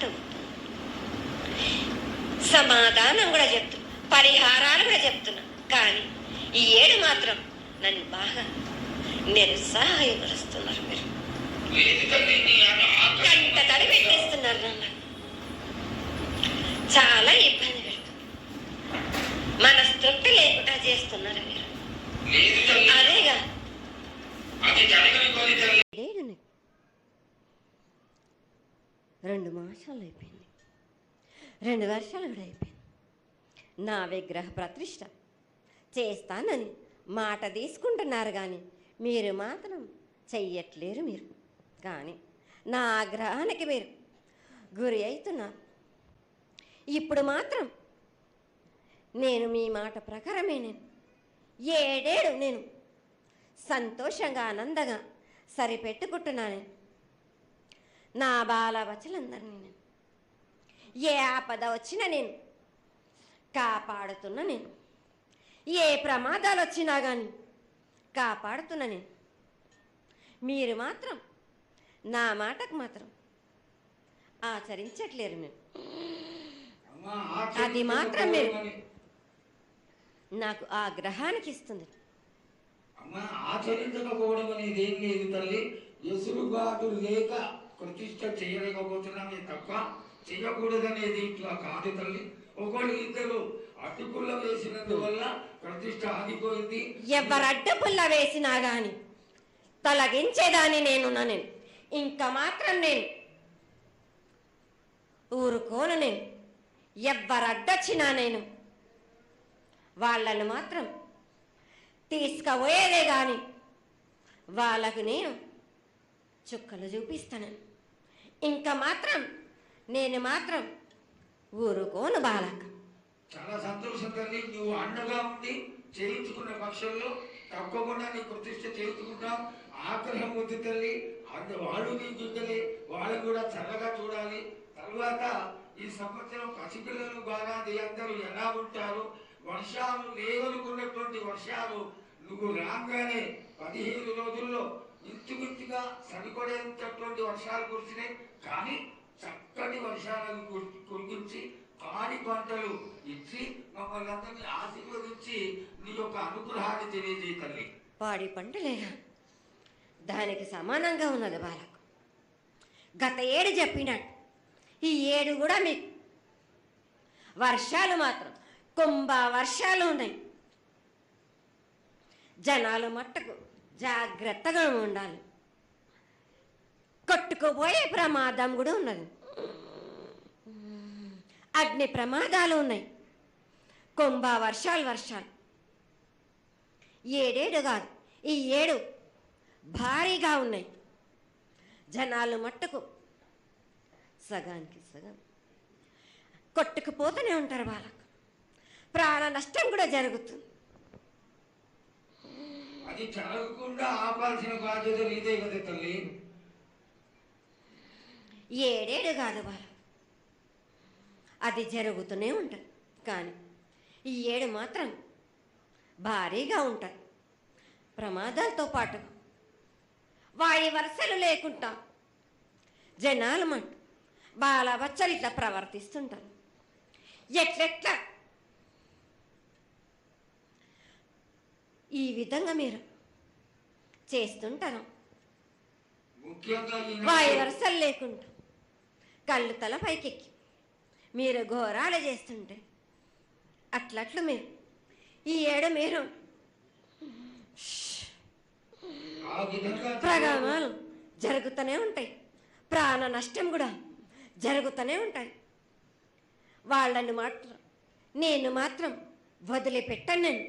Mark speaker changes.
Speaker 1: తప్పించుకుంటావు. సమాధానం కూడా చెప్తున్నా, పరిహారాలు కూడా చెప్తున్నా. కానీ ఈ ఏడు మాత్రం నన్ను బాగా నిరుత్సాహపరుస్తున్నారు. మీరు కంట తడి పెట్టేస్తున్నారు. నన్ను చాలా ఇబ్బంది పెడుతున్నారు. మనస్తృప్తి లేకుండా చేస్తున్నారు మీరు. అదేగా 2 మాసాలు అయిపోయింది, 2 వర్షాలు కూడా అయిపోయింది. నా విగ్రహ ప్రతిష్ఠ చేస్తానని మాట తీసుకుంటున్నారు, కానీ మీరు మాత్రం చెయ్యట్లేరు. మీరు కానీ నా ఆగ్రహానికి మీరు గురి అవుతున్నారు. ఇప్పుడు మాత్రం నేను మీ మాట ప్రకారమే నేను 7 నేను సంతోషంగా ఆనందంగా సరిపెట్టుకుంటున్నాను. నా బాలవచలందరినీ నేను ఏ ఆపద వచ్చినా నేను కాపాడుతున్నా. నేను ఏ ప్రమాదాలు వచ్చినా కానీ కాపాడుతున్నా. నేను మీరు మాత్రం నా మాటకు మాత్రం ఆచరించట్లేరు. నేను అది మాత్రం మీరు నాకు ఆ గ్రహానికి ఇస్తుంది.
Speaker 2: ఆచరించకపోవడం అనేది ఏం లేదు తల్లి. ఎసురుబాటు లేక ప్రతిష్ట చేయలేకపోతున్నామే తప్ప చేయకూడదనేది ఇట్లా కాదు తల్లి. ఒకటి ఇద్దరు అడ్డుపుల్ల వేసినందువల్ల ప్రతిష్ట ఆగిపోయింది.
Speaker 1: ఎవరు అడ్డుపుల్ల వేసినా గాని తొలగించేదాన్ని నేను. ఇంకా మాత్రం నేను ఊరుకోను. నేను ఎవరు అడ్డొచ్చినా నేను వాళ్ళను మాత్రం తీసుకుపోయేదే కానీ వాళ్ళకు నేను చుక్కలు చూపిస్తాను. ఇంకా మాత్రం నేను మాత్రం ఊరుకోను. బాలక
Speaker 2: చాలా సంతోషం తల్లి. నువ్వు అండగా ఉండి చేయించుకున్న పక్షంలో తప్పకుండా నీ ప్రతిష్ట చేయించుకుంటాం. ఆగ్రహం వద్దు తల్లి. వాళ్ళు నీ బిడ్డలే, వాళ్ళు కూడా చల్లగా చూడాలి. తర్వాత ఈ సంవత్సరం పసిపిల్లలు బాగా అందరూ ఎలా ఉంటారు. వర్షాలు లేవనుకున్నటువంటి వర్షాలు నువ్వు రాగానే 15 రోజుల్లో ఇంచుమించుగా సరిపడేటటువంటి వర్షాలు కురిసినాయి. కానీ చక్కటి వర్షాలను కురిపించి పాడి పంటలు ఇచ్చి మమ్మల్ని అందరినీ ఆశీర్వదించి నీ యొక్క అనుగ్రహాన్ని తెలియజేయ తల్లి.
Speaker 1: పాడి పంటలేగా దానికి సమానంగా ఉన్నది బాలకు. గత 7 చెప్పినట్టు ఈ 7 కూడా మీకు వర్షాలు మాత్రం కుంభ వర్షాలు ఉన్నాయి. జనాలు మట్టుకు జాగ్రత్తగా ఉండాలి. కొట్టుకుపోయే ప్రమాదం కూడా ఉన్నది. అగ్ని ప్రమాదాలు ఉన్నాయి. కుంభ వర్షాలు 7 కాదు, ఈ 7 భారీగా ఉన్నాయి. జనాలు మట్టుకు సగానికి సగం కొట్టుకుపోతూనే ఉంటారు. వాళ్ళకు ప్రాణ నష్టం కూడా జరుగుతుంది.
Speaker 2: అది జరగకుండా ఆపాల్సిన బాధ్యత నీదే కదా తల్లి.
Speaker 1: 7 కాదు వాళ్ళ, అది జరుగుతూనే ఉంటుంది. కానీ ఈ 7 మాత్రం భారీగా ఉంటాయి. ప్రమాదాలతో పాటు వాయు వరుసలు లేకుండా జనాలు మంట బాలబచ్చలు ఇట్లా ప్రవర్తిస్తుంటారు. ఎట్లెట్లా ఈ విధంగా మీరు చేస్తుంటారు. వాయు వరుసలు లేకుండా కళ్ళు తల పైకెక్కి మీరు ఘోరాలు చేస్తుంటే అట్లట్లు మీరు ఈ 7 మీరు ప్రమాదాలు జరుగుతూనే ఉంటాయి. ప్రాణ నష్టం కూడా జరుగుతూనే ఉంటాయి. వాళ్ళని మాత్రం నేను మాత్రం వదిలిపెట్టను. నేను